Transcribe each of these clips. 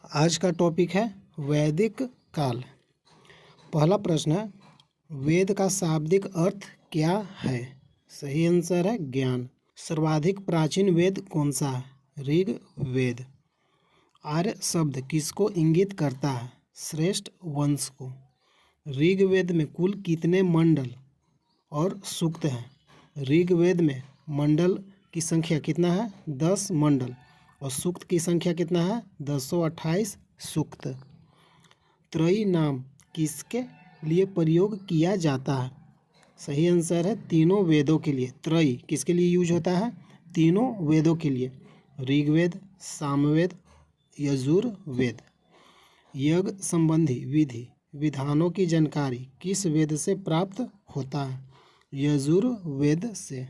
आज का टॉपिक है वैदिक काल। पहला प्रश्न है, वेद का शाब्दिक अर्थ क्या है? सही आंसर है ज्ञान। सर्वाधिक प्राचीन वेद कौन सा है? ऋग वेद। आर्य शब्द किसको इंगित करता है? श्रेष्ठ वंश को। ऋग्वेद में कुल कितने मंडल और सूक्त हैं? ऋग्वेद में मंडल की संख्या कितना है? 10 मंडल। और सूक्त की संख्या कितना है? 228 सूक्त। त्रयी नाम किसके लिए प्रयोग किया जाता है? सही आंसर है तीनों वेदों के लिए। त्रयी किसके लिए यूज होता है? तीनों वेदों के लिए। ऋग्वेद, सामवेद, यजुर्वेद। यज्ञ संबंधी विधि विधानों की जानकारी किस वेद से प्राप्त होता है? यजुर्वेद से।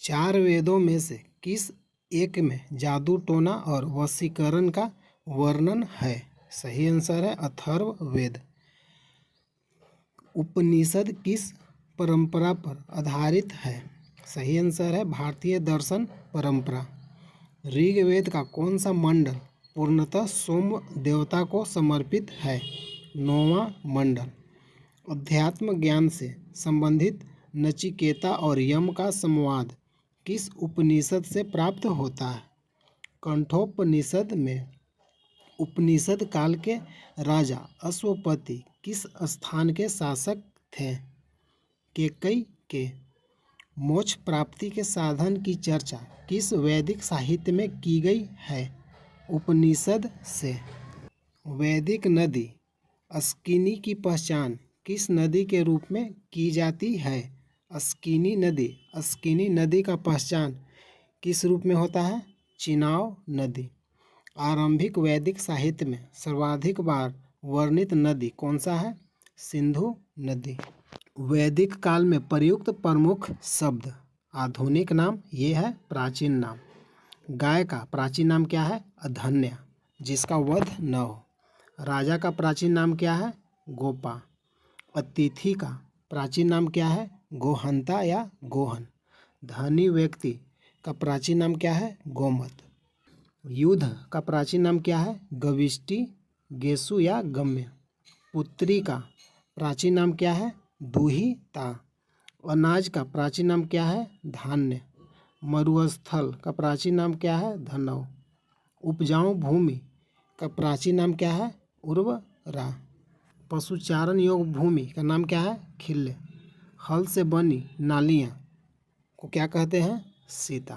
4 वेदों में से किस एक में जादू टोना और वशीकरण का वर्णन है? सही आंसर है अथर्ववेद। उपनिषद किस परंपरा पर आधारित है? सही आंसर है भारतीय दर्शन परंपरा। ऋग्वेद का कौन सा मंडल पूर्णतः सोम देवता को समर्पित है? 9वां मंडल। अध्यात्म ज्ञान से संबंधित नचिकेता और यम का संवाद किस उपनिषद से प्राप्त होता है? कंठोपनिषद में। उपनिषद काल के राजा अश्वपति किस स्थान के शासक थे? केकई के। मोक्ष प्राप्ति के साधन की चर्चा किस वैदिक साहित्य में की गई है? उपनिषद से। वैदिक नदी अस्किनी की पहचान किस नदी के रूप में की जाती है? अस्किनी नदी। अस्किनी नदी का पहचान किस रूप में होता है? चिनाव नदी। आरंभिक वैदिक साहित्य में सर्वाधिक बार वर्णित नदी कौन सा है? सिंधु नदी। वैदिक काल में प्रयुक्त प्रमुख शब्द। आधुनिक नाम ये है, प्राचीन नाम। गाय का प्राचीन नाम क्या है? अधन्या, जिसका वध न हो। राजा का प्राचीन नाम क्या है? गोपा। अतिथि का प्राचीन नाम क्या है? गोहंता या गोहन। धनी व्यक्ति का प्राचीन नाम क्या है? गोमत। युद्ध का प्राचीन नाम क्या है? गविष्टि, गेसु या गम्य। पुत्री का प्राचीन नाम क्या है? दुहिता। अनाज का प्राचीन नाम क्या है? धान्य। मरुस्थल का प्राचीन नाम क्या है? धनव। उपजाऊ भूमि का प्राचीन नाम क्या है? उर्वरा। पशुचारण योग्य भूमि का नाम क्या है? खिल्य। हल से बनी नालियाँ को क्या कहते हैं? सीता।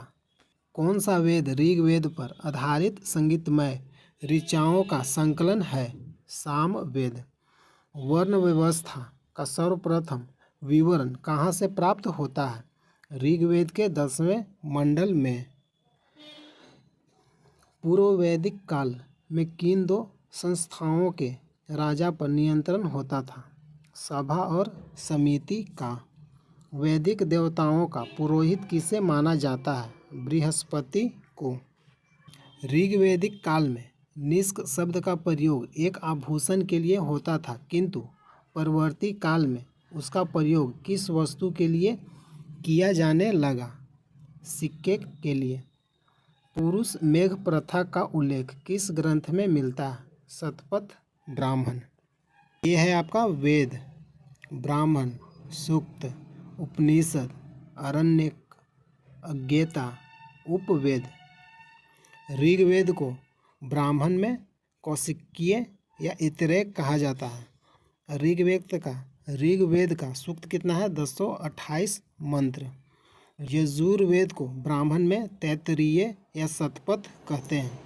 कौन सा वेद ऋग्वेद पर आधारित संगीतमय ऋचाओं का संकलन है? सामवेद। वर्ण व्यवस्था का सर्वप्रथम विवरण कहाँ से प्राप्त होता है? ऋग्वेद के 10वें मंडल में। पूर्व वैदिक काल में किन 2 संस्थाओं के राजा पर नियंत्रण होता था? सभा और समिति का। वैदिक देवताओं का पुरोहित किसे माना जाता है? बृहस्पति को। ऋग्वैदिक काल में निष्क शब्द का प्रयोग एक आभूषण के लिए होता था, किंतु परवर्ती काल में उसका प्रयोग किस वस्तु के लिए किया जाने लगा? सिक्के के लिए। पुरुष मेघ प्रथा का उल्लेख किस ग्रंथ में मिलता है? शतपथ ब्राह्मण। ये है आपका वेद। ब्राह्मण, सूक्त, उपनिषद, आरण्यक, अज्ञेता, उपवेद। ऋग्वेद को ब्राह्मण में कौशिकीय या इतरेक कहा जाता है। ऋग्वेद का सूक्त कितना है? 228 मंत्र। यजुर्वेद को ब्राह्मण में तैत्तिरीय या शतपथ कहते हैं।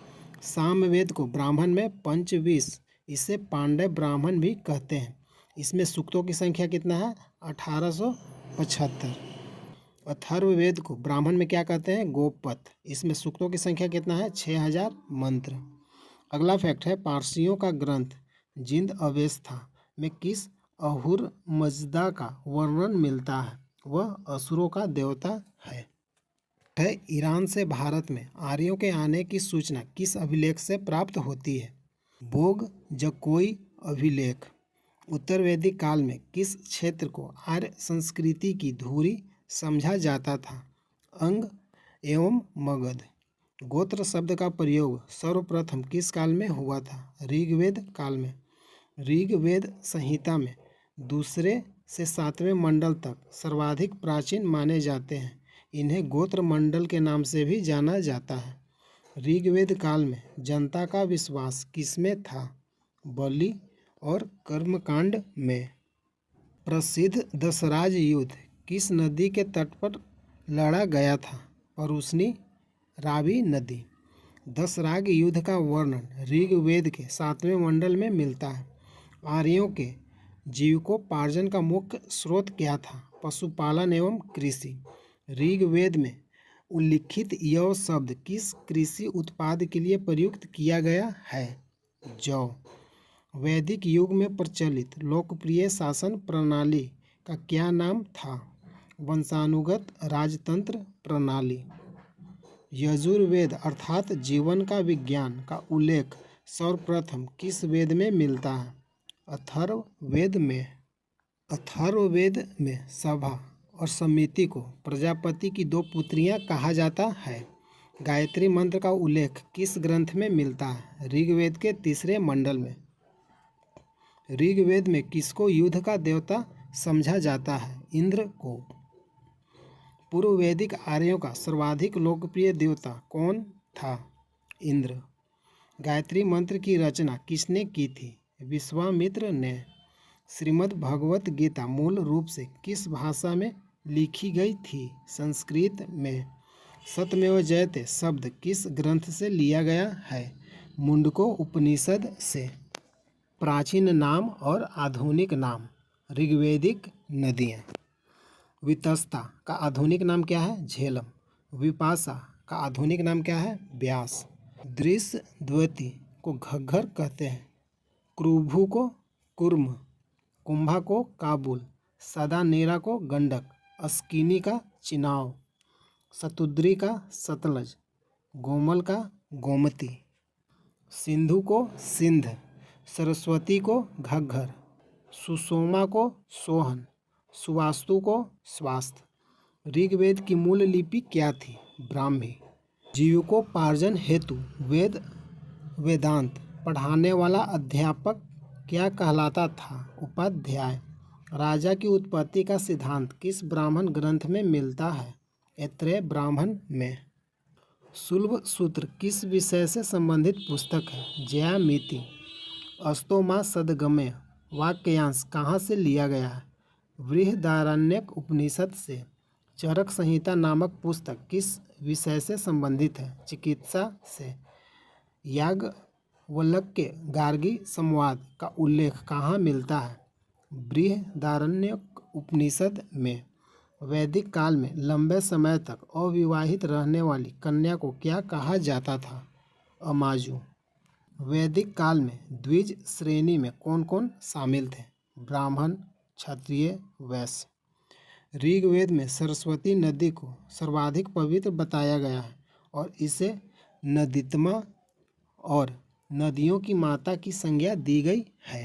सामवेद को ब्राह्मण में पंचविंश, इसे पांड्य ब्राह्मण भी कहते हैं। इसमें सूक्तों की संख्या कितना है? 1875। अथर्ववेद को ब्राह्मण में क्या कहते हैं? गोपथ, इसमें सूक्तों की संख्या कितना है? 6000 मंत्र। अगला फैक्ट है, पारसियों का ग्रंथ जिंद अवेस्था में किस अहुर मजदा का वर्णन मिलता है? वह असुरों का देवता है। ईरान से भारत में आर्यों के आने की सूचना किस अभिलेख से प्राप्त होती है? बोग जकोई अभिलेख। उत्तर वैदिक काल में किस क्षेत्र को आर्य संस्कृति की धुरी समझा जाता था? अंग एवं मगध। गोत्र शब्द का प्रयोग सर्वप्रथम किस काल में हुआ था? ऋग्वेद काल में। ऋग्वेद संहिता में दूसरे से 7वें मंडल तक सर्वाधिक प्राचीन माने जाते हैं। इन्हें गोत्र मंडल के नाम से भी जाना जाता है। ऋग्वेद काल में जनता का विश्वास किसमें था? बलि और कर्मकांड में। प्रसिद्ध दशराज युद्ध किस नदी के तट पर लड़ा गया था? परुष्णी, रावी नदी। दशराग युद्ध का वर्णन ऋग्वेद के 7वें मंडल में मिलता है। आर्यों के जीविकोपार्जन का मुख्य स्रोत क्या था? पशुपालन एवं कृषि। ऋग्वेद में उल्लिखित यव शब्द किस कृषि उत्पाद के लिए प्रयुक्त किया गया है? जौ। वैदिक युग में प्रचलित लोकप्रिय शासन प्रणाली का क्या नाम था? वंशानुगत राजतंत्र प्रणाली। यजुर्वेद अर्थात जीवन का विज्ञान का उल्लेख सर्वप्रथम किस वेद में मिलता है? अथर्ववेद में। अथर्ववेद में सभा और समिति को प्रजापति की 2 पुत्रियां कहा जाता है। गायत्री मंत्र का उल्लेख किस ग्रंथ में मिलता है? ऋग्वेद के 3रे मंडल में। ऋग्वेद में किसको युद्ध का देवता समझा जाता है? इंद्र को। पूर्व वैदिक आर्यों का सर्वाधिक लोकप्रिय देवता कौन था? इंद्र। गायत्री मंत्र की रचना किसने की थी? विश्वामित्र ने। श्रीमद् भगवत गीता मूल रूप से किस भाषा में लिखी गई थी? संस्कृत में। सत्यमेव जयते शब्द किस ग्रंथ से लिया गया है? मुंडको उपनिषद से। प्राचीन नाम और आधुनिक नाम। ऋग्वैदिक नदियाँ। वितस्ता का आधुनिक नाम क्या है? झेलम। विपाशा का आधुनिक नाम क्या है? ब्यास। दृश्यद्वती को घग्गर कहते हैं। क्रुभु को कुर्म, कुंभा को काबुल, सदानेरा को गंडक, अस्किनी का चिनाव, शतुद्री का सतलज, गोमल का गोमती, सिंधु को सिंध, सरस्वती को घग्गर, सुषोमा को सोहन, सुवास्तु को स्वास्थ्य। ऋग्वेद की मूल लिपि क्या थी? ब्राह्मी। जीविकोपार्जन हेतु वेद वेदांत पढ़ाने वाला अध्यापक क्या कहलाता था? उपाध्याय। राजा की उत्पत्ति का सिद्धांत किस ब्राह्मण ग्रंथ में मिलता है? ऐत्रेय ब्राह्मण में। शुल्ब सूत्र किस विषय से संबंधित पुस्तक है? ज्यामिति। अस्तोमा सदगमय वाक्यांश कहाँ से लिया गया है? बृहदारण्यक उपनिषद से। चरक संहिता नामक पुस्तक किस विषय से संबंधित है? चिकित्सा से। याज्ञवल्क्य गार्गी संवाद का उल्लेख कहाँ मिलता है? बृहदारण्यक उपनिषद में। वैदिक काल में लंबे समय तक अविवाहित रहने वाली कन्या को क्या कहा जाता था? अमाजु। वैदिक काल में द्विज श्रेणी में कौन कौन शामिल थे? ब्राह्मण, क्षत्रिय, वैश्य। ऋग्वेद में सरस्वती नदी को सर्वाधिक पवित्र बताया गया है और इसे नदीत्मा और नदियों की माता की संज्ञा दी गई है।